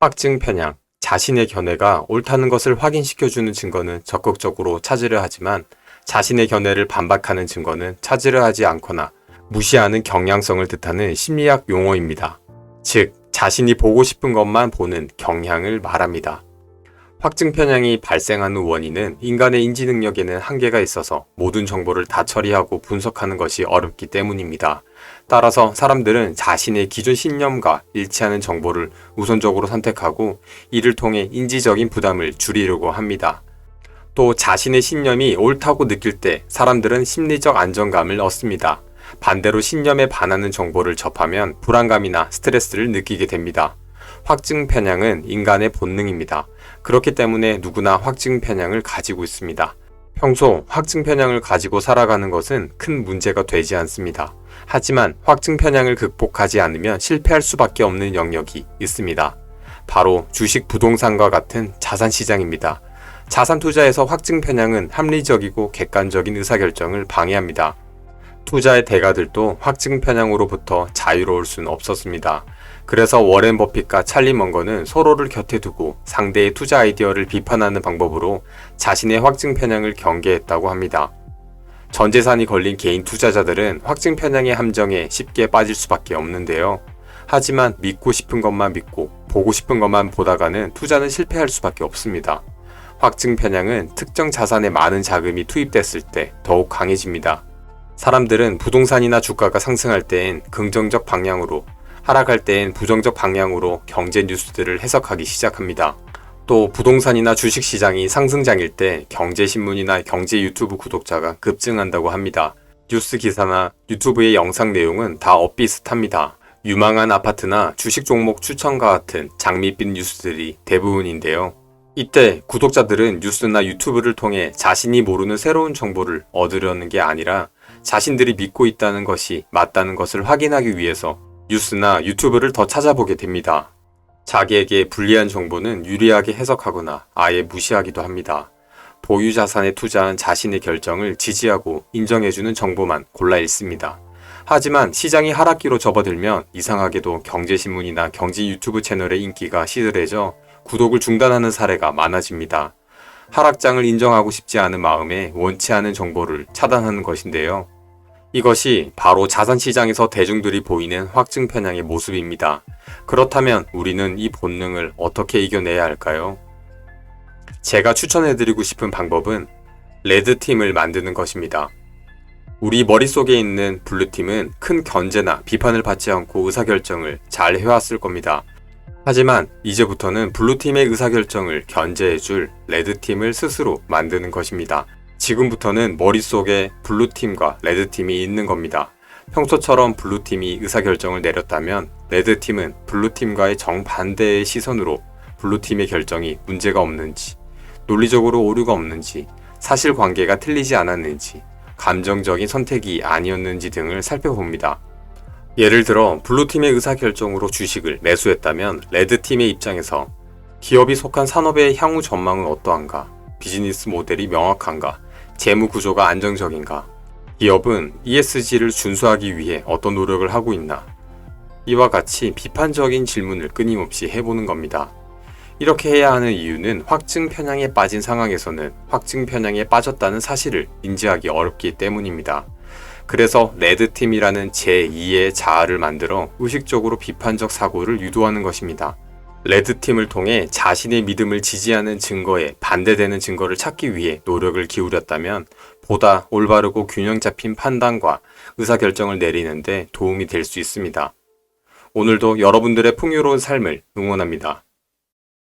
확증 편향, 자신의 견해가 옳다는 것을 확인시켜주는 증거는 적극적으로 찾으려 하지만 자신의 견해를 반박하는 증거는 찾으려 하지 않거나 무시하는 경향성을 뜻하는 심리학 용어입니다. 즉, 자신이 보고 싶은 것만 보는 경향을 말합니다. 확증 편향이 발생하는 원인은 인간의 인지 능력에는 한계가 있어서 모든 정보를 다 처리하고 분석하는 것이 어렵기 때문입니다. 따라서 사람들은 자신의 기존 신념과 일치하는 정보를 우선적으로 선택하고 이를 통해 인지적인 부담을 줄이려고 합니다. 또 자신의 신념이 옳다고 느낄 때 사람들은 심리적 안정감을 얻습니다. 반대로 신념에 반하는 정보를 접하면 불안감이나 스트레스를 느끼게 됩니다. 확증 편향은 인간의 본능입니다. 그렇기 때문에 누구나 확증 편향을 가지고 있습니다. 평소 확증 편향을 가지고 살아가는 것은 큰 문제가 되지 않습니다. 하지만 확증 편향을 극복하지 않으면 실패할 수밖에 없는 영역이 있습니다. 바로 주식, 부동산과 같은 자산 시장입니다. 자산 투자에서 확증 편향은 합리적이고 객관적인 의사결정을 방해합니다. 투자의 대가들도 확증 편향으로부터 자유로울 수는 없었습니다. 그래서 워렌 버핏과 찰리 먼거는 서로를 곁에 두고 상대의 투자 아이디어를 비판하는 방법으로 자신의 확증 편향을 경계했다고 합니다. 전 재산이 걸린 개인 투자자들은 확증 편향의 함정에 쉽게 빠질 수밖에 없는데요. 하지만 믿고 싶은 것만 믿고 보고 싶은 것만 보다가는 투자는 실패할 수밖에 없습니다. 확증 편향은 특정 자산에 많은 자금이 투입됐을 때 더욱 강해집니다. 사람들은 부동산이나 주가가 상승할 때엔 긍정적 방향으로, 하락할 때엔 부정적 방향으로 경제 뉴스들을 해석하기 시작합니다. 또 부동산이나 주식시장이 상승장일 때 경제신문이나 경제 유튜브 구독자가 급증한다고 합니다. 뉴스 기사나 유튜브의 영상 내용은 다 엇비슷합니다. 유망한 아파트나 주식 종목 추천과 같은 장밋빛 뉴스들이 대부분인데요. 이때 구독자들은 뉴스나 유튜브를 통해 자신이 모르는 새로운 정보를 얻으려는 게 아니라 자신들이 믿고 있다는 것이 맞다는 것을 확인하기 위해서 뉴스나 유튜브를 더 찾아보게 됩니다. 자기에게 불리한 정보는 유리하게 해석하거나 아예 무시하기도 합니다. 보유 자산에 투자한 자신의 결정을 지지하고 인정해주는 정보만 골라 읽습니다. 하지만 시장이 하락기로 접어들면 이상하게도 경제신문이나 경제 유튜브 채널의 인기가 시들해져 구독을 중단하는 사례가 많아집니다. 하락장을 인정하고 싶지 않은 마음에 원치 않은 정보를 차단하는 것인데요. 이것이 바로 자산시장에서 대중들이 보이는 확증 편향의 모습입니다. 그렇다면 우리는 이 본능을 어떻게 이겨내야 할까요? 제가 추천해드리고 싶은 방법은 레드팀을 만드는 것입니다. 우리 머릿속에 있는 블루팀은 큰 견제나 비판을 받지 않고 의사결정을 잘 해왔을 겁니다. 하지만 이제부터는 블루팀의 의사결정을 견제해줄 레드팀을 스스로 만드는 것입니다. 지금부터는 머릿속에 블루팀과 레드팀이 있는 겁니다. 평소처럼 블루팀이 의사결정을 내렸다면 레드팀은 블루팀과의 정반대의 시선으로 블루팀의 결정이 문제가 없는지, 논리적으로 오류가 없는지, 사실관계가 틀리지 않았는지, 감정적인 선택이 아니었는지 등을 살펴봅니다. 예를 들어 블루팀의 의사결정으로 주식을 매수했다면 레드팀의 입장에서 기업이 속한 산업의 향후 전망은 어떠한가, 비즈니스 모델이 명확한가, 재무 구조가 안정적인가, 기업은 ESG를 준수하기 위해 어떤 노력을 하고 있나, 이와 같이 비판적인 질문을 끊임없이 해보는 겁니다. 이렇게 해야 하는 이유는 확증 편향에 빠진 상황에서는 확증 편향에 빠졌다는 사실을 인지하기 어렵기 때문입니다. 그래서 레드팀이라는 제2의 자아를 만들어 의식적으로 비판적 사고를 유도하는 것입니다. 레드팀을 통해 자신의 믿음을 지지하는 증거에 반대되는 증거를 찾기 위해 노력을 기울였다면 보다 올바르고 균형 잡힌 판단과 의사결정을 내리는데 도움이 될 수 있습니다. 오늘도 여러분들의 풍요로운 삶을 응원합니다.